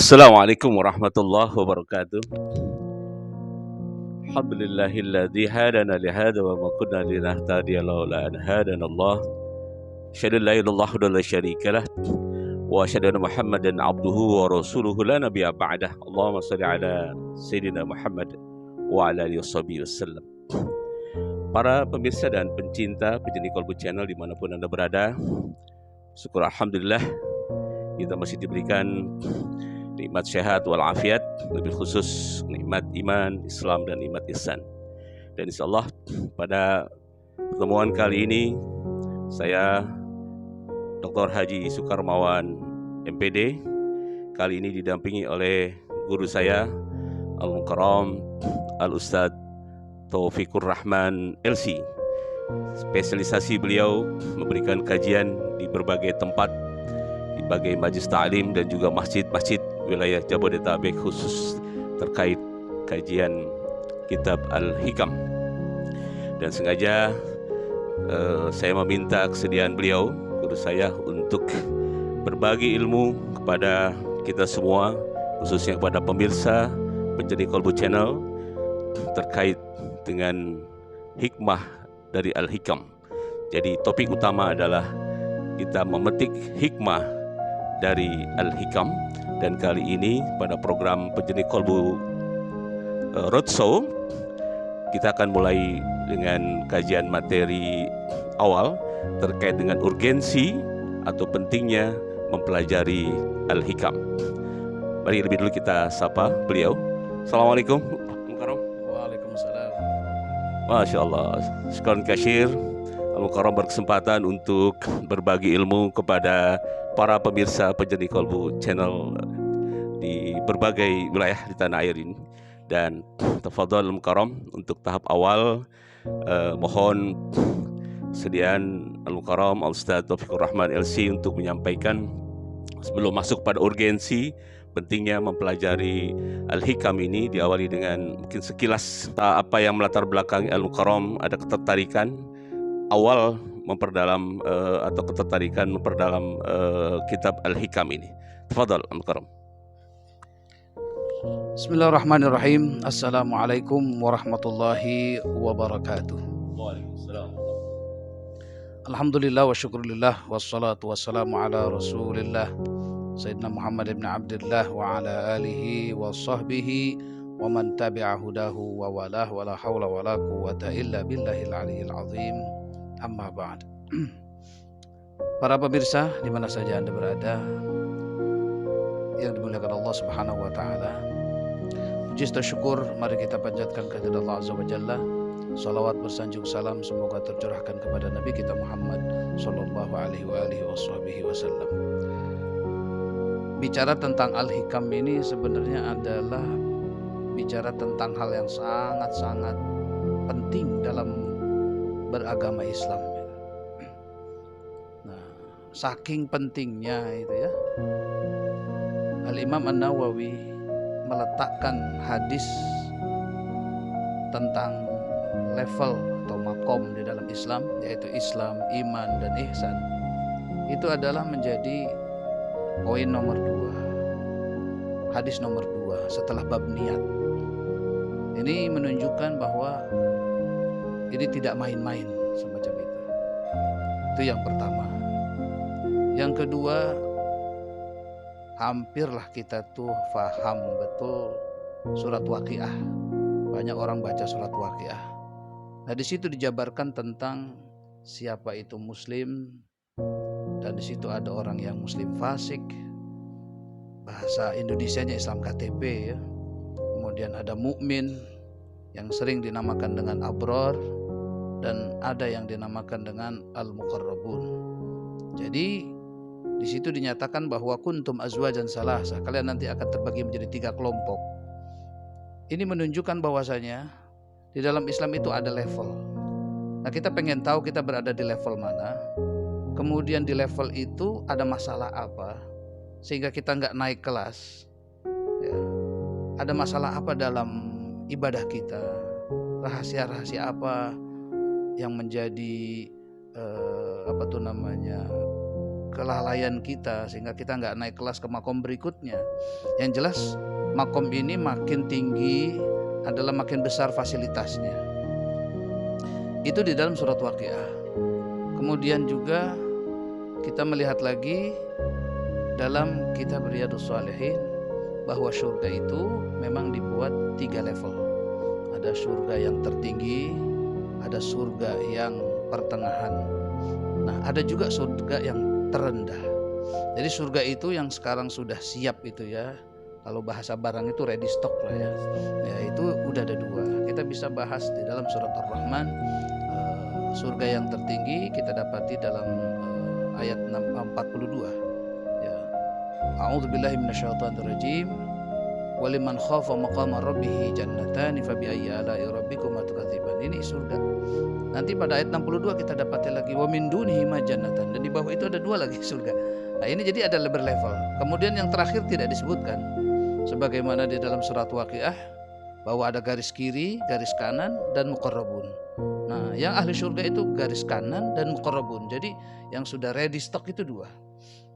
Assalamualaikum warahmatullahi wabarakatuh. Alhamdulillahilladzi hadana lihada wa ma kunna linahtadiya laula an hadana Allah. Asyhadu an la ilaha illallah wa la syarikalah wa asyhadu anna Muhammadan abduhu wa rasuluhu la nabiyya ba'dah. Allahumma shalli ala sayyidina Muhammad wa ala alihi wasallam. Para pemirsa dan pencinta Penjeni Kolbu Channel dimanapun Anda berada, syukur alhamdulillah kita masih diberikan nikmat sehat walafiat, lebih khusus nikmat iman, Islam dan nikmat ihsan. Dan insyaallah pada pertemuan kali ini saya Dr. Haji Sukarmawan MPD kali ini didampingi oleh guru saya Al-Mukarram Al-Ustadz Taufikur Rahman LC. Spesialisasi beliau memberikan kajian di berbagai tempat, di berbagai majlis ta'lim dan juga masjid-masjid wilayah Jabodetabek khusus terkait kajian kitab Al-Hikam. Dan sengaja saya meminta kesediaan beliau, guru saya, untuk berbagi ilmu kepada kita semua, khususnya kepada pemirsa Penjeni Kolbu Channel terkait dengan hikmah dari Al-Hikam. Jadi topik utama adalah kita memetik hikmah dari Al-Hikam. Dan kali ini pada program Penjeni Kolbu Roadshow kita akan mulai dengan kajian materi awal terkait dengan urgensi atau pentingnya mempelajari Al-Hikam. Mari lebih dulu kita sapa beliau. Assalamualaikum. Waalaikumsalam. Masya Allah. Syukran katsir. Al-Mukarram berkesempatan untuk berbagi ilmu kepada para pemirsa Penjeni Kolbu Channel di berbagai wilayah di tanah air ini. Dan tafadhol Al-Mukarram untuk tahap awal mohon kesediaan Al-Mukarram Al-Ustadz Taufikur Rahman LC untuk menyampaikan sebelum masuk pada urgensi pentingnya mempelajari Al-Hikam ini, diawali dengan mungkin sekilas apa yang melatar belakangi Al-Mukarram, ada ketertarikan awal memperdalam atau ketertarikan memperdalam kitab Al-Hikam ini. Tafadhal Al-Mukarram. Bismillahirrahmanirrahim. Assalamualaikum warahmatullahi wabarakatuh. Waalaikumsalam. Alhamdulillah wa syukurillah wassalatu wassalamu ala rasulillah Sayyidina Muhammad ibn Abdullah wa ala alihi wa sahbihi wa man tabi'a hudahu wa walah wa la hawla wa la quwwata illa billahil aliyyil azim. Amma ba'd. Para pemirsa di mana saja Anda berada yang dimuliakan Allah Subhanahu wa taala, puji dan syukur mari kita panjatkan kehadirat Allah Azza wa Jalla. Salawat bersanjung salam semoga tercurahkan kepada Nabi kita Muhammad sallallahu alaihi wasallam. Bicara tentang Al-Hikam ini sebenarnya adalah bicara tentang hal yang sangat-sangat penting dalam beragama Islam. Nah, saking pentingnya itu ya, Al-Imam An-Nawawi meletakkan hadis tentang level atau makom di dalam Islam, yaitu Islam, iman, dan ihsan. Itu adalah menjadi poin nomor 2, hadis nomor 2 setelah bab niat. Ini menunjukkan bahwa ini tidak main-main semacam itu. Itu yang pertama. Yang kedua, hampirlah kita tuh faham betul surat Waqiah. Banyak orang baca surat Waqiah. Nah, di situ dijabarkan tentang siapa itu muslim, dan di situ ada orang yang muslim fasik. Bahasa Indonesianya Islam KTP ya. Kemudian ada mukmin yang sering dinamakan dengan abror, dan ada yang dinamakan dengan al-muqarrabun. Jadi di situ dinyatakan bahwa kuntum azwajan salasa, kalian nanti akan terbagi menjadi 3 kelompok. Ini menunjukkan bahwasanya di dalam Islam itu ada level. Nah, kita pengen tahu kita berada di level mana. Kemudian di level itu ada masalah apa sehingga kita nggak naik kelas ya. Ada masalah apa dalam ibadah kita, rahasia-rahasia apa yang menjadi kelalaian kita sehingga kita nggak naik kelas ke makom berikutnya. Yang jelas makom ini makin tinggi adalah makin besar fasilitasnya. Itu di dalam surat Waqiah. Kemudian juga kita melihat lagi dalam kitab Riyadhus Shalihin bahwa surga itu memang dibuat 3 level. Ada surga yang tertinggi, ada surga yang pertengahan. Nah, ada juga surga yang terendah. Jadi surga itu yang sekarang sudah siap itu ya. Kalau bahasa barang itu ready stock lah ya. Ya itu udah ada 2. Kita bisa bahas di dalam surat Ar-Rahman. Surga yang tertinggi kita dapati dalam ayat 42. Ya. A'udzubillahi minasyaitonirrajim. Waliman khafa maqama rabbih jannatani fabiayyi ala'i rabbikuma tukadziban. Ini surga. Nanti pada ayat 62 kita dapati lagi wa min dunihi ma jannatan, dan di bawah itu ada 2 lagi surga. Nah, ini jadi ada berlevel. Kemudian yang terakhir tidak disebutkan. Sebagaimana di dalam surat Waqiah bahwa ada garis kiri, garis kanan dan muqarrabun. Nah, yang ahli surga itu garis kanan dan muqarrabun. Jadi yang sudah ready stock itu 2.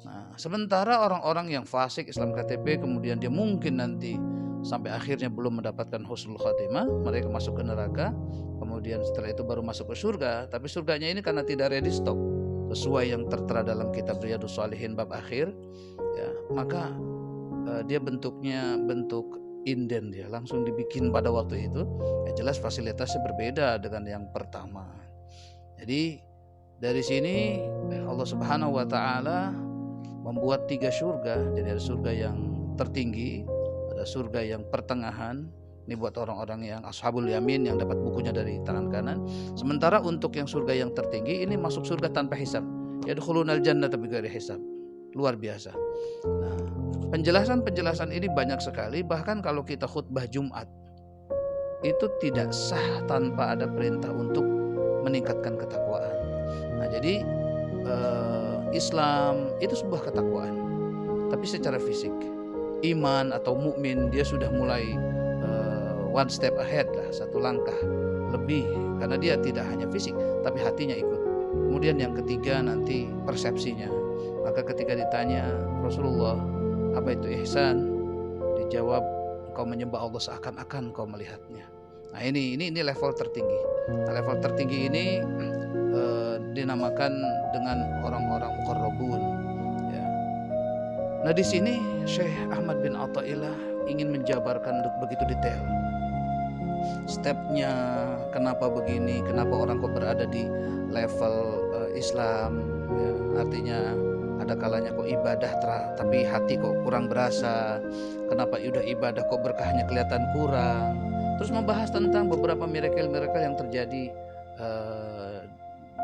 Nah, sementara orang-orang yang fasik Islam KTP kemudian dia mungkin nanti sampai akhirnya belum mendapatkan husnul khatimah, mereka masuk ke neraka, kemudian setelah itu baru masuk ke surga. Tapi surganya ini karena tidak ready stock sesuai yang tertera dalam kitab Riyadhus Shalihin bab akhir, ya, maka dia bentuknya bentuk inden, dia langsung dibikin pada waktu itu. Ya jelas fasilitasnya berbeda dengan yang pertama. Jadi dari sini Allah Subhanahu wa taala membuat 3 surga. Jadi ada surga yang tertinggi, ada surga yang pertengahan. Ini buat orang-orang yang ashabul yamin yang dapat bukunya dari tangan kanan. Sementara untuk yang surga yang tertinggi ini masuk surga tanpa hisab. Yadkhulunal jannata bighairi hisab. Luar biasa. Nah, penjelasan ini banyak sekali. Bahkan kalau kita khutbah Jumat itu tidak sah tanpa ada perintah untuk meningkatkan ketakwaan. Nah, jadi Islam itu sebuah ketakwaan, tapi secara fisik. Iman atau mukmin dia sudah mulai one step ahead lah, 1 langkah lebih, karena dia tidak hanya fisik tapi hatinya ikut. Kemudian yang ketiga nanti persepsinya. Maka ketika ditanya Rasulullah apa itu ihsan, dijawab engkau menyembah Allah seakan-akan engkau melihatnya. Nah ini level tertinggi. Nah, level tertinggi ini dinamakan dengan orang-orang muqarrabun. Ya. Nah di sini Syekh Ahmad bin Athaillah ingin menjabarkan begitu detail. Stepnya, kenapa begini, kenapa orang kok berada di level Islam, ya, artinya ada kalanya kok ibadah tapi hati kok kurang berasa, kenapa udah ibadah kok berkahnya kelihatan kurang. Terus membahas tentang beberapa miracle-miracle yang terjadi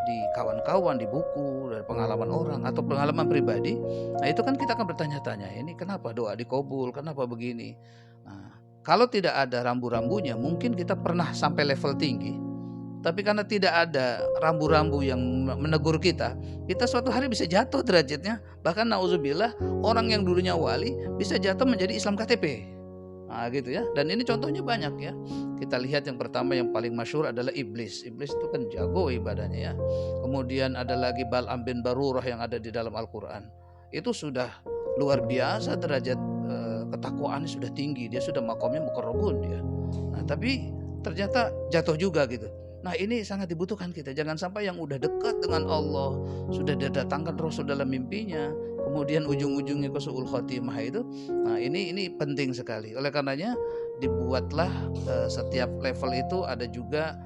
di kawan-kawan, di buku, dari pengalaman orang atau pengalaman pribadi. Nah itu kan kita akan bertanya-tanya, ini kenapa doa dikabul, kenapa begini. Nah, kalau tidak ada rambu-rambunya, mungkin kita pernah sampai level tinggi, tapi karena tidak ada rambu-rambu yang menegur kita suatu hari bisa jatuh derajatnya. Bahkan nauzubillah, orang yang dulunya wali bisa jatuh menjadi Islam KTP. Nah gitu ya. Dan ini contohnya banyak ya. Kita lihat yang pertama yang paling masyhur adalah iblis. Iblis itu kan jago ibadahnya ya. Kemudian ada lagi Bal'am bin Barurah yang ada di dalam Al-Quran. Itu sudah luar biasa derajat ketakwaannya sudah tinggi. Dia sudah makomnya muqarrabun dia. Nah tapi ternyata jatuh juga gitu. Nah ini sangat dibutuhkan kita. Jangan sampai yang udah dekat dengan Allah, sudah didatangkan Rasul dalam mimpinya, kemudian ujung-ujungnya ke su'ul khotimah itu. Nah ini penting sekali. Oleh karenanya dibuatlah setiap level itu ada juga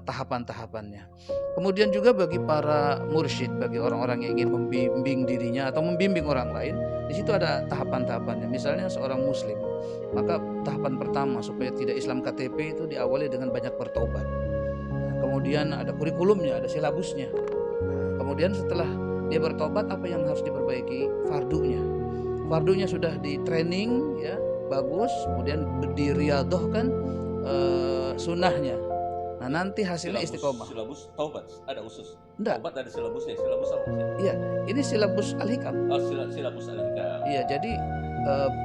tahapan-tahapannya. Kemudian juga bagi para mursyid, bagi orang-orang yang ingin membimbing dirinya atau membimbing orang lain, di situ ada tahapan-tahapannya. Misalnya seorang muslim, maka tahapan pertama supaya tidak Islam KTP itu diawali dengan banyak bertobat. Kemudian ada kurikulumnya, ada silabusnya. Kemudian setelah dia bertobat, apa yang harus diperbaiki? Fardunya sudah di training ya, bagus. Kemudian diriadohkan sunnahnya. Nah nanti hasilnya istiqomah. Silabus taubat ada usus. Enggak. Taubat ada silabusnya. Silabus apa sih? Iya, ini silabus Al-Hikam. Oh, silabus Al-Hikam. Iya, jadi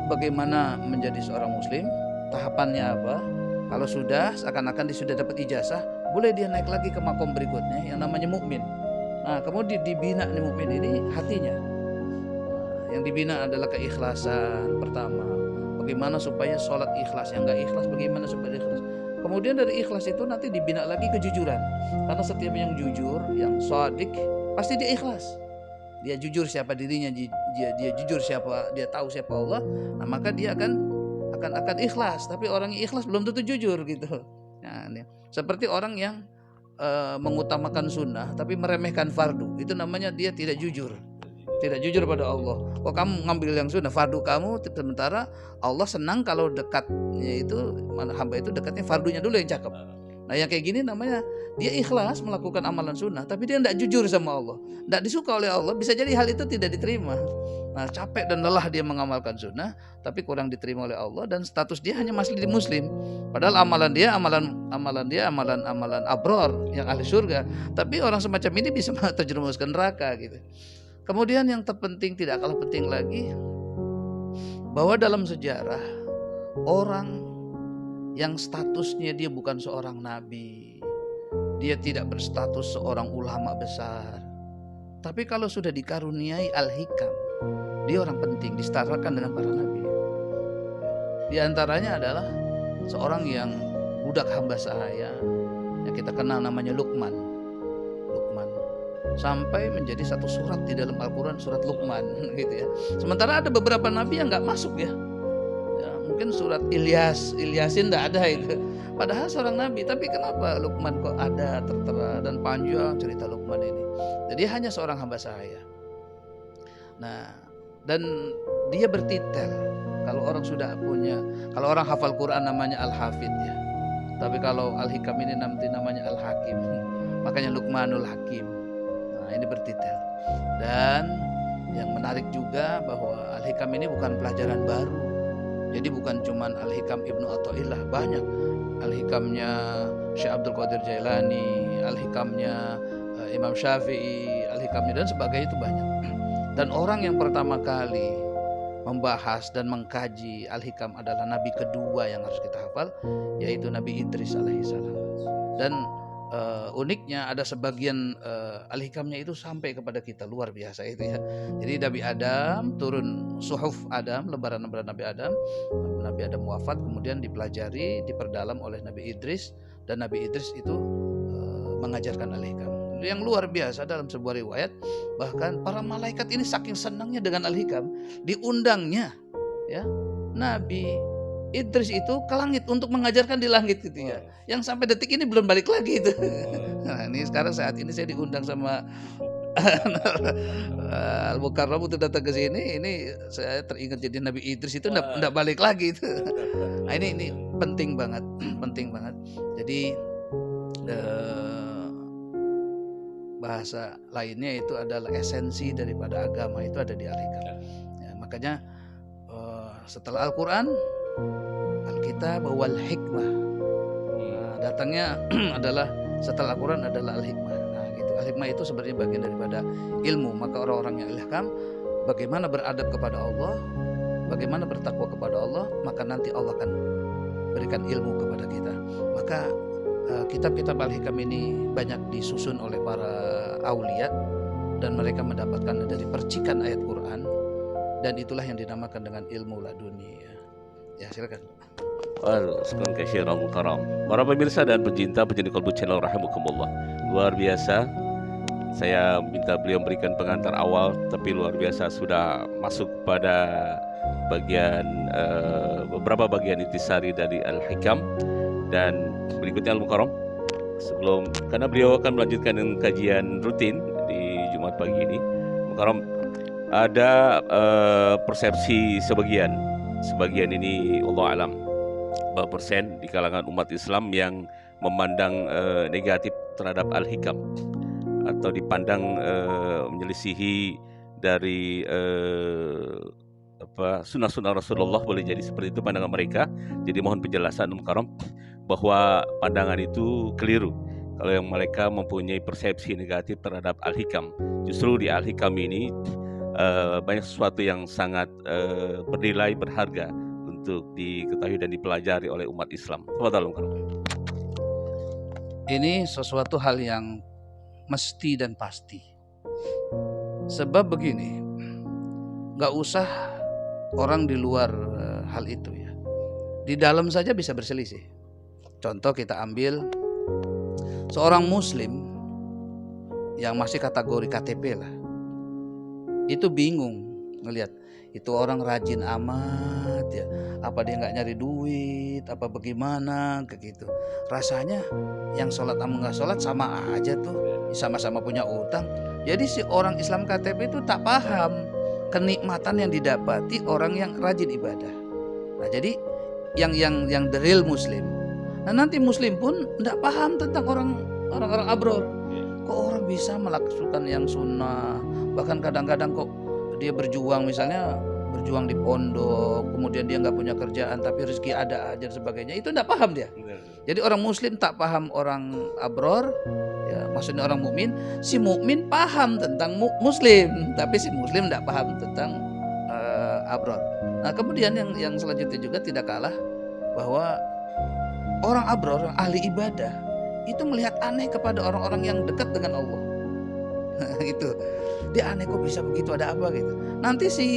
bagaimana menjadi seorang muslim? Tahapannya apa? Kalau sudah seakan-akan dia sudah dapat ijazah, boleh dia naik lagi ke makom berikutnya yang namanya mukmin. Nah, kemudian dibina nih mukmin ini hatinya. yang dibina adalah keikhlasan pertama. Bagaimana supaya sholat ikhlas, yang nggak ikhlas bagaimana supaya ikhlas. Kemudian dari ikhlas itu nanti dibina lagi kejujuran. Karena setiap yang jujur, yang shadiq, pasti dia ikhlas. Dia jujur siapa dirinya, dia jujur siapa, dia tahu siapa Allah. Nah, maka dia akan ikhlas. Tapi orang yang ikhlas belum tentu jujur gitu. Nah, ini. Seperti orang yang mengutamakan sunnah tapi meremehkan fardu, itu namanya dia tidak jujur. Tidak jujur pada Allah. Kok kamu ngambil yang sunnah, fardu kamu, sementara Allah senang kalau dekatnya itu, hamba itu dekatnya fardunya dulu yang cakep. Nah yang kayak gini namanya dia ikhlas melakukan amalan sunnah, tapi dia tidak jujur sama Allah, tidak disuka oleh Allah. Bisa jadi hal itu tidak diterima. Nah capek dan lelah dia mengamalkan sunnah, tapi kurang diterima oleh Allah, dan status dia hanya masih di muslim. Padahal amalan dia amalan abror yang ahli surga. Tapi orang semacam ini bisa terjerumuskan neraka gitu. Kemudian yang terpenting, tidak kalah penting lagi, bahwa dalam sejarah orang yang statusnya dia bukan seorang nabi, dia tidak berstatus seorang ulama besar, tapi kalau sudah dikaruniai al-hikam, dia orang penting, disetarakan dengan para nabi. Di antaranya adalah seorang yang budak hamba sahaya yang kita kenal namanya Luqman, sampai menjadi satu surat di dalam Al-Quran, surat Luqman gitu ya. Sementara ada beberapa nabi yang nggak masuk ya. Mungkin surat Ilyasin tidak ada itu. Padahal seorang nabi, tapi kenapa Luqman kok ada, tertera dan panjang cerita Luqman ini. Jadi hanya seorang hamba sahaya. Nah, dan dia bertitel. Kalau orang sudah punya, kalau orang hafal Quran namanya Al-Hafid ya. Tapi kalau Al-Hikam ini nanti namanya Al-Hakim. Makanya Luqmanul Hakim. Nah, ini bertitel. Dan yang menarik juga bahwa Al-Hikam ini bukan pelajaran baru. Jadi bukan cuman Al-Hikam Ibnu Athaillah, banyak. Al-Hikamnya Syekh Abdul Qadir Jailani, Al-Hikamnya Imam Syafi'i, Al-Hikamnya dan sebagainya itu banyak. Dan orang yang pertama kali membahas dan mengkaji Al-Hikam adalah nabi kedua yang harus kita hafal, yaitu Nabi Idris alaihissalam. Dan uniknya ada sebagian Al-Hikamnya itu sampai kepada kita, luar biasa itu ya. Jadi Nabi Adam turun, suhuf Adam, lembaran-lembaran Nabi Adam wafat, kemudian dipelajari, diperdalam oleh Nabi Idris, dan Nabi Idris itu mengajarkan Al-Hikam. Yang luar biasa dalam sebuah riwayat, bahkan para malaikat ini saking senangnya dengan Al-Hikam, diundangnya ya Nabi Idris itu ke langit untuk mengajarkan di langit gitu ya. Yang sampai detik ini belum balik lagi itu. Nah, ini sekarang saat ini saya diundang sama Al-Mukarram untuk datang ke sini. Ini saya teringat jadi Nabi Idris itu enggak balik lagi itu. Nah, ini penting banget, penting banget. Jadi bahasa lainnya itu adalah esensi daripada agama itu ada di Al-Hikam. Ya, makanya setelah Al-Quran, Alkitab wal hikmah. Nah, datangnya adalah setelah Al-Quran adalah Al-Hikmah. Nah, gitu. Al-Hikmah itu sebenarnya bagian daripada ilmu. Maka orang-orang yang Al-Hikam bagaimana beradab kepada Allah, bagaimana bertakwa kepada Allah, maka nanti Allah akan berikan ilmu kepada kita. Maka kitab-kitab Al-Hikam ini banyak disusun oleh para aulia, dan mereka mendapatkan dari percikan ayat Quran, dan itulah yang dinamakan dengan ilmu laduni. Ya, silakan. Sekian kasyirah muhtaram. Para pemirsa dan pecinta Qalbu Channel rahimakumullah. Luar biasa. Saya minta beliau memberikan pengantar awal, tapi luar biasa sudah masuk pada bagian beberapa bagian intisari dari Al-Hikam. Dan berikutnya Al-Mukarram, sebelum, karena beliau akan melanjutkan dengan kajian rutin di Jumat pagi ini, Mukarram, ada persepsi sebagian ini Allah alam berapa persen di kalangan umat Islam yang memandang negatif terhadap Al-Hikam, atau dipandang menyelisihi dari sunnah-sunnah Rasulullah. Boleh jadi seperti itu pandangan mereka. Jadi mohon penjelasan Mukarram bahwa pandangan itu keliru kalau yang mereka mempunyai persepsi negatif terhadap Al-Hikam. Justru di Al-Hikam ini banyak sesuatu yang sangat bernilai, berharga untuk diketahui dan dipelajari oleh umat Islam. Ini sesuatu hal yang mesti dan pasti. Sebab begini, Gak usah orang di luar hal itu ya. Di dalam saja bisa berselisih. Contoh kita ambil seorang muslim yang masih kategori KTP lah, itu bingung ngelihat itu orang rajin amat ya, apa dia nggak nyari duit, apa bagaimana kayak gitu. Rasanya yang sholat sama nggak sholat sama aja tuh, sama-sama punya utang. Jadi si orang Islam KTP itu tak paham kenikmatan yang didapati orang yang rajin ibadah. Nah jadi yang the real muslim. Nah nanti muslim pun tidak paham tentang orang-orang abror. Kok orang bisa melakukan yang sunnah, bahkan kadang-kadang kok dia berjuang, misalnya berjuang di pondok, kemudian dia nggak punya kerjaan tapi rezeki ada aja dan sebagainya, itu nggak paham dia. Jadi orang muslim tak paham orang abror, ya maksudnya orang mukmin. Si mukmin paham tentang muslim, tapi si muslim nggak paham tentang abror. Nah kemudian yang selanjutnya juga tidak kalah, bahwa orang abror, orang ahli ibadah, itu melihat aneh kepada orang-orang yang dekat dengan Allah. Gitu. Dia aneh, kok bisa begitu, ada apa gitu. Nanti si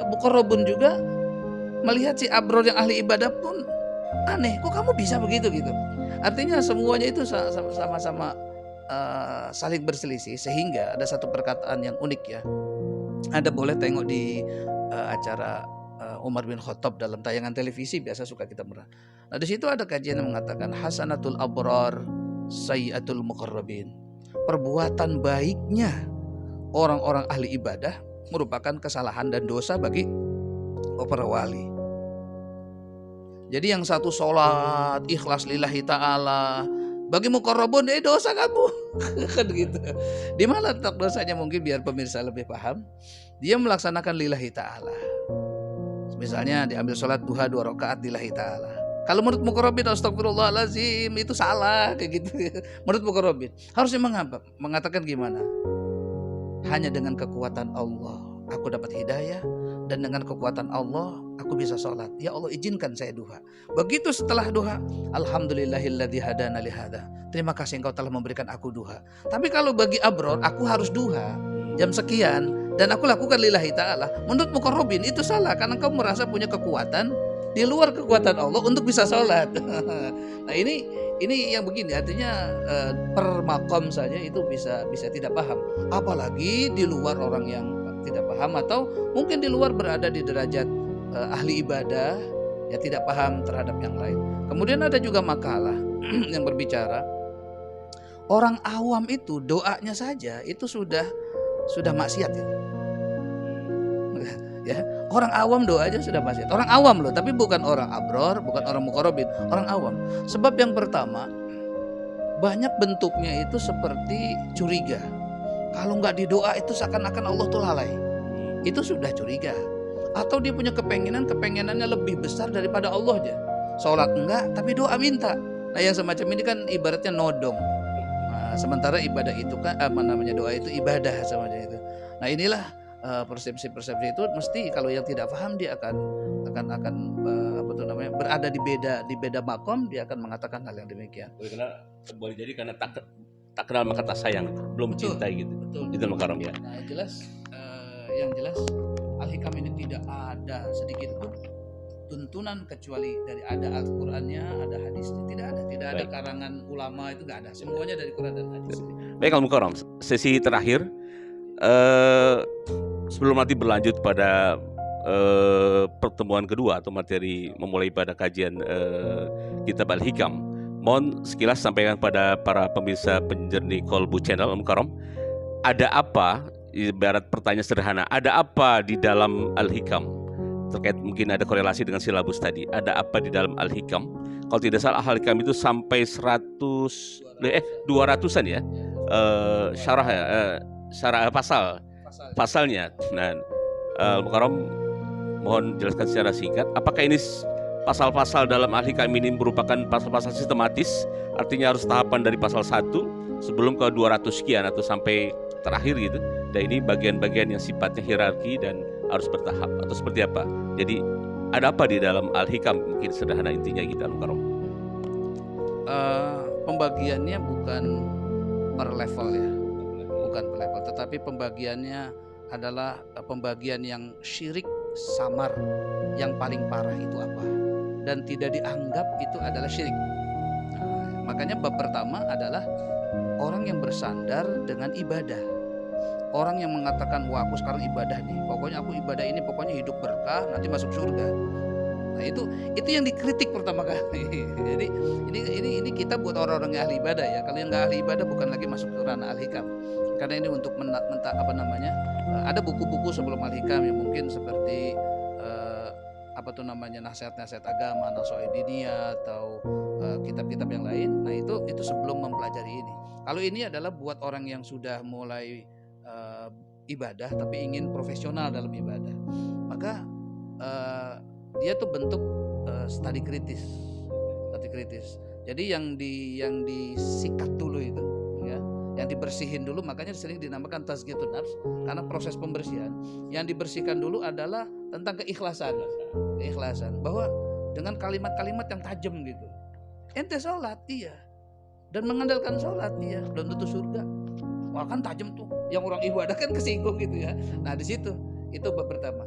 muqarrabun juga melihat si abror yang ahli ibadah pun aneh, kok kamu bisa begitu gitu. Artinya semuanya itu sama-sama saling berselisih, sehingga ada satu perkataan yang unik ya. Anda boleh tengok di acara Umar bin Khattab dalam tayangan televisi, biasa suka kita merah. Nah di situ ada kajian yang mengatakan hasanatul abrar sayyatul muqarrabin. Perbuatan baiknya orang-orang ahli ibadah merupakan kesalahan dan dosa bagi para wali. Jadi yang satu sholat ikhlas lillahi ta'ala, bagi muqarrabun dosa kamu. Kan gitu. Di mana letak dosanya, mungkin biar pemirsa lebih paham. Dia melaksanakan lillahi ta'ala. Misalnya diambil sholat duha 2 rakaat lillahi ta'ala. Kalau menurut muqarrabin astagfirullahalazim itu salah kayak gitu. Menurut muqarrabin harusnya mengatakan gimana? Hanya dengan kekuatan Allah aku dapat hidayah, dan dengan kekuatan Allah aku bisa sholat. Ya Allah izinkan saya duha. Begitu setelah duha, alhamdulillahilladzi hadana li hadza. Terima kasih engkau telah memberikan aku duha. Tapi kalau bagi abror, aku harus duha jam sekian dan aku lakukan lillahi ta'ala. Menurut muqarrabin itu salah, karena engkau merasa punya kekuatan di luar kekuatan Allah untuk bisa sholat. Nah ini yang begini, artinya per makom saja itu bisa tidak paham, apalagi di luar orang yang tidak paham, atau mungkin di luar berada di derajat ahli ibadah, ya tidak paham terhadap yang lain. Kemudian ada juga makalah yang berbicara orang awam itu doanya saja itu sudah maksiat ya. Ya, orang awam doa aja sudah maksiat. Orang awam loh, tapi bukan orang abror, bukan orang muqarrabin, orang awam. Sebab yang pertama, banyak bentuknya itu seperti curiga. Kalau nggak didoa itu seakan-akan Allah tuh lalai. Itu sudah curiga. Atau dia punya kepengenannya lebih besar daripada Allah aja. Sholat enggak, tapi doa minta. Nah yang semacam ini kan ibaratnya nodong. Nah, sementara ibadah itu kan doa itu ibadah semacam itu. Nah inilah persepsi-persepsi itu mesti kalau yang tidak paham dia akan berada di beda makom, dia akan mengatakan hal yang demikian. Boleh jadi karena tak kenal maka tak sayang, belum mencintai gitu. Betul. Itu makarom ya. Nah, yang jelas Al-Hikam ini tidak ada sedikit pun tuntunan kecuali dari ada Al-Qur'annya, ada hadisnya. Tidak ada karangan ulama, itu enggak ada. Semuanya dari Quran dan hadis. Baik Al-Mukarram, sesi terakhir sebelum nanti berlanjut pada pertemuan kedua atau materi memulai pada kajian kitab Al-Hikam, mohon sekilas sampaikan pada para pemirsa penjernih Kolbu Channel Al-Mukarram, ada apa, ibarat pertanyaan sederhana, ada apa di dalam Al-Hikam? Terkait mungkin ada korelasi dengan silabus tadi, ada apa di dalam Al-Hikam? Kalau tidak salah Al-Hikam itu sampai 200-an ya syarah pasalnya. Nah, Al-Mukarram mohon jelaskan secara singkat, apakah ini pasal-pasal dalam Al-Hikam ini merupakan pasal-pasal sistematis, artinya harus tahapan dari pasal 1 sebelum ke 200 sekian atau sampai terakhir gitu, dan ini bagian-bagian yang sifatnya hierarki dan harus bertahap, atau seperti apa? Jadi ada apa di dalam Al-Hikam, mungkin sederhana intinya gitu Al-Mukarram. Pembagiannya bukan per level ya, bukan per level, tetapi pembagiannya adalah pembagian yang syirik samar, yang paling parah itu apa, dan tidak dianggap itu adalah syirik. Makanya bab pertama adalah orang yang bersandar dengan ibadah. Orang yang mengatakan, wah aku sekarang ibadah nih, pokoknya aku ibadah ini, pokoknya hidup berkah, nanti masuk surga. Nah itu yang dikritik pertama kali. Jadi ini kita buat orang-orang yang ahli ibadah ya. Kalau yang nggak ahli ibadah bukan lagi masuk ke ranah al-hikam. Karena ini untuk ada buku-buku sebelum al-hikam yang mungkin seperti nasihat-nasihat agama, Nasoidiniya atau kitab-kitab yang lain. Nah itu sebelum mempelajari ini. Kalau ini adalah buat orang yang sudah mulai ibadah tapi ingin profesional dalam ibadah, maka dia tuh bentuk studi kritis. Jadi yang disikat dulu itu, ya, yang dibersihin dulu, makanya sering dinamakan tazkiyatun nafs, karena proses pembersihan. Yang dibersihkan dulu adalah tentang keikhlasan, bahwa dengan kalimat-kalimat yang tajam gitu. Ente sholat, iya, dan mengandalkan sholat, iya, belum tentu surga. Wah kan tajam tuh, yang orang ibadah kan kesinggung gitu ya. Nah di situ itu bab pertama.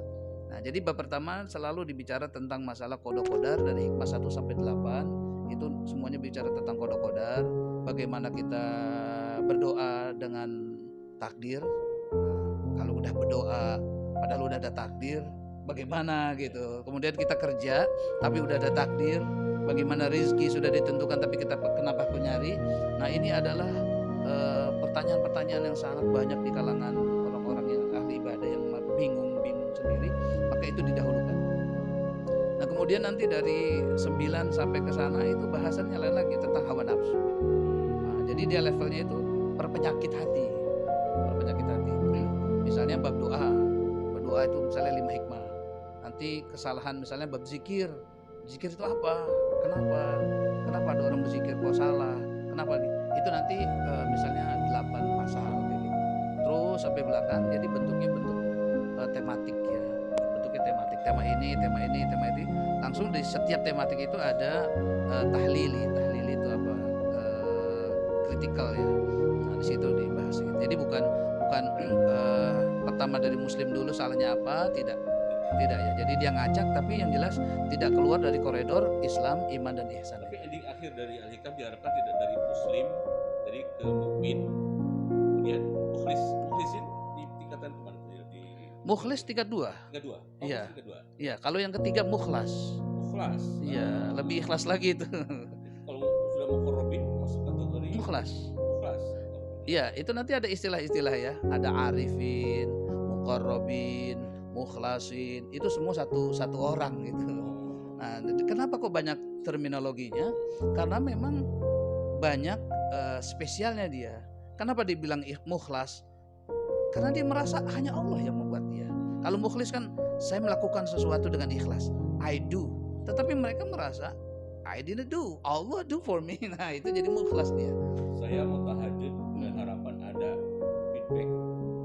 Nah jadi bab pertama selalu dibicara tentang masalah qada qadar dari hikmah 1 sampai 8. Itu semuanya bicara tentang qada qadar, bagaimana kita berdoa dengan takdir. Nah, kalau udah berdoa padahal udah ada takdir, bagaimana gitu. Kemudian kita kerja tapi udah ada takdir, bagaimana rezeki sudah ditentukan tapi kita kenapa nyari. Nah ini adalah pertanyaan-pertanyaan yang sangat banyak di kalangan orang-orang yang ahli ibadah yang bingung sendiri, maka itu didahulukan. Nah kemudian nanti dari 9 sampai ke sana itu bahasannya lain lagi tentang hawa nafsu. Nah, jadi dia levelnya itu penyakit hati. Misalnya bab doa itu misalnya 5 hikmah. Nanti kesalahan misalnya bab zikir itu apa? Kenapa ada orang berzikir kok salah? Kenapa? Itu nanti misalnya 8 pasal gitu. Terus sampai belakang, jadi bentuknya bentuk tematik ya. Bentuknya tematik, tema ini. Langsung di setiap tematik itu ada tahlili itu apa? Kritikal ya. Nah, di situ dibahas. Jadi bukan pertama dari muslim dulu salahnya apa, tidak ya. Jadi dia ngajak tapi yang jelas tidak keluar dari koridor Islam, iman dan ihsan. Tapi ending akhir dari al-hikam diharapkan tidak dari muslim, dari ke mukmin, kemudian mukhlisin di tingkatan kemana? Mukhlis tingkat 2. Iya. Iya, kalau yang ketiga mukhlas. Iya, lebih ikhlas lagi itu. Kalau sudah muqarrabin masuk kategori mukhlas. Iya, itu nanti ada istilah-istilah ya. Ada arifin, muqarrabin, mukhlasin, itu semua satu orang gitu. Nah, kenapa kok banyak terminologinya? Karena memang banyak spesialnya dia. Kenapa dibilang mukhlas? Karena dia merasa hanya Allah yang membuat dia. Kalau mukhlis kan saya melakukan sesuatu dengan ikhlas, I do. Tetapi mereka merasa I didn't do, Allah do for me. Nah itu jadi mukhlas dia. Saya mau tahajud dengan harapan ada feedback,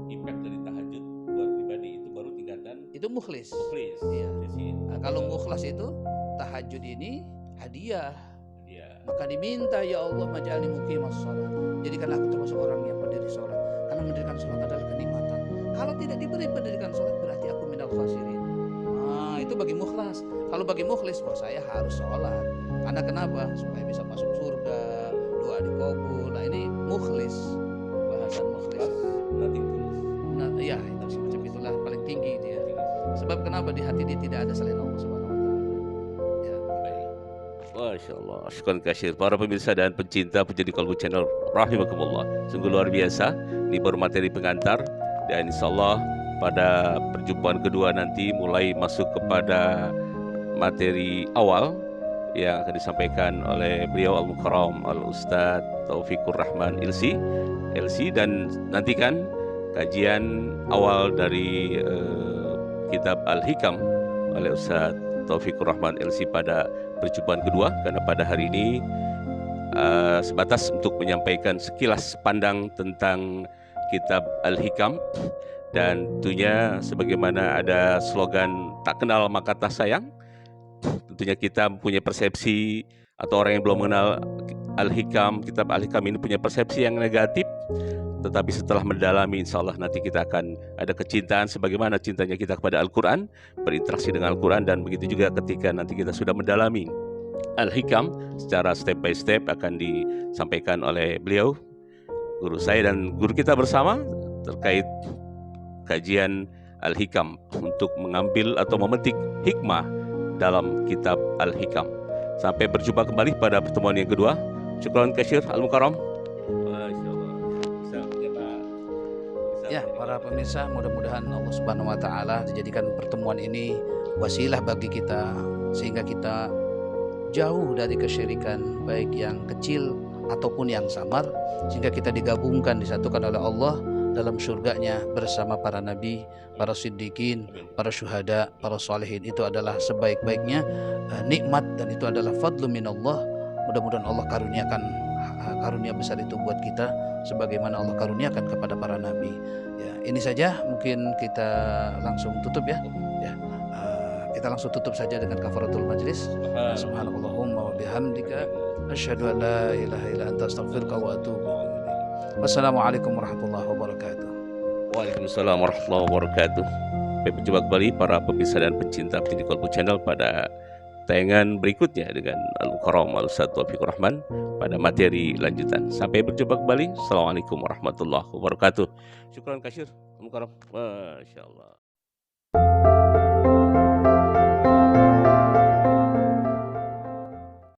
impact dari tahajud buat pribadi, itu baru tingkatan. Itu mukhlis. Iya. Nah, kalau mukhlas itu tahajud ini hadiah. Maka diminta, ya Allah maj'alni muqimas shalah. Jadikanlah aku termasuk orang yang berdiri sholat. Karena mendirikan sholat adalah kenikmatan. Kalau tidak diberi mendirikan sholat berarti aku minal khasirin. Nah itu bagi mukhlas. Kalau bagi mukhlis, wah saya harus sholat. Karena kenapa? Supaya bisa masuk surga, doa dikabul. Nah ini mukhlis, bahasan mukhlis. Nah iya, itu semacam itulah paling tinggi dia. Sebab kenapa di hati dia tidak ada selain Allah Subhanahu wa taala. Ya, baik. Masya Allah, syukran katsir para pemirsa dan pencinta Penjadi Kalbu Channel rahimakumullah. Sungguh luar biasa. Ini baru materi pengantar dan insyaallah pada perjumpaan kedua nanti mulai masuk kepada materi awal yang akan disampaikan oleh beliau Al-Mukarram Al-Ustadz Taufikur Rahman LC, dan nantikan kajian awal dari kitab Al-Hikam oleh Ustadz Taufikur Rahman LC pada perjumpaan kedua, karena pada hari ini sebatas untuk menyampaikan sekilas pandang tentang kitab Al-Hikam, dan tentunya sebagaimana ada slogan tak kenal maka tak sayang, tentunya kita punya persepsi, atau orang yang belum mengenal Al-Hikam, kitab Al-Hikam ini punya persepsi yang negatif tetapi setelah mendalami insya Allah nanti kita akan ada kecintaan sebagaimana cintanya kita kepada Al-Quran, berinteraksi dengan Al-Quran, dan begitu juga ketika nanti kita sudah mendalami Al-Hikam secara step by step akan disampaikan oleh beliau, guru saya dan guru kita bersama terkait kajian Al-Hikam untuk mengambil atau memetik hikmah dalam kitab Al-Hikam. Sampai berjumpa kembali pada pertemuan yang kedua. Syukran katsir Al-Mukarram. Ya, para pemirsa, mudah-mudahan Allah Subhanahu wa taala dijadikan pertemuan ini wasilah bagi kita sehingga kita jauh dari kesyirikan baik yang kecil ataupun yang samar, sehingga kita digabungkan, disatukan oleh Allah dalam surganya bersama para nabi, para siddiqin, para syuhada, para salihin. Itu adalah sebaik-baiknya nikmat dan itu adalah fadlu minallah. Mudah-mudahan Allah karuniakan karunia besar itu buat kita sebagaimana Allah karuniakan kepada para nabi. Ya, ini saja mungkin kita langsung tutup ya. Kita langsung tutup saja dengan kafaratul majlis. Subhanallahumma wa bihamdika asyhadu an la ilaha illa anta astaghfiruka wa atubu ilaik. Wassalamualaikum warahmatullahi wabarakatuh. Waalaikumsalam warahmatullahi wabarakatuh. Sampai berjumpa kembali para pemirsa dan pencinta Pendidik Kolbu Channel pada tayangan berikutnya dengan Al-Mukarram Al-Ustadz Taufikur Rahman pada materi lanjutan. Sampai berjumpa kembali. Assalamualaikum warahmatullahi wabarakatuh. Syukran katsir Al-Mukarram. Masya Allah.